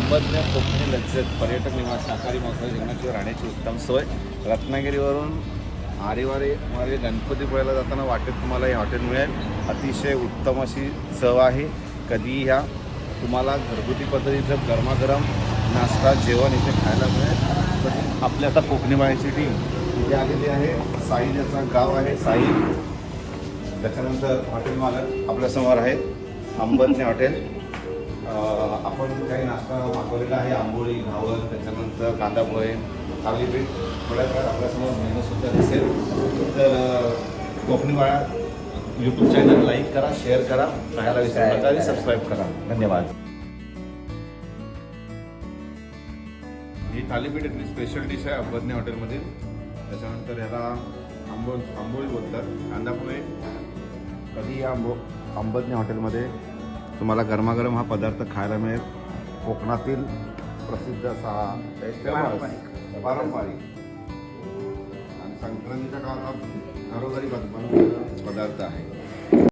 अंबज्ञ कोकणी लज्जत पर्यटक निवास शाकाहारी मांसाहारी जेवणाची राहण्याची उत्तम सोय. रत्नागिरीवरून आरेवारे गणपतीपुळ्याला जाताना वाटेत तुम्हाला हे हॉटेल मिळेल. अतिशय उत्तम अशी चव आहे. कधीही ह्या तुम्हाला घरगुती पद्धतीचं गरमागरम नाश्ता जेवण इथे खायला मिळेल. तर आपली आता कोकणी माळ्याची टीम इथे आलेली आहे. साई ज्याचं गाव आहे साई. त्याच्यानंतर हॉटेल मालक आपल्यासमोर आहेत अंबज्ञ हॉटेल. आपण काही नाश्ता मागवलेला आहे. आंबोळी घावण त्याच्यानंतर कांदा पोहे थालीपीठ थोड्या वेळात आपल्यासमोर मेनूसुद्धा दिसेल. तर कोकणी माळा यूट्यूब चॅनल लाईक करा, शेअर करा, पाहायला विसरू नका आणि सबस्क्राईब करा. धन्यवाद. ही थालीपीठ इथली स्पेशल डिश आहे अंबज्ञ हॉटेलमधील. त्याच्यानंतर याला आंबोळी बोलतात. कांदा पोहे. कधी या अंबज्ञ हॉटेलमध्ये तुम्हाला गरमागरम हा पदार्थ खायला मिळेल. कोकणातील प्रसिद्ध असा हा पारंपरिक आणि संक्रांतीच्या काळात घरोघरी बनवलेला पदार्थ आहे.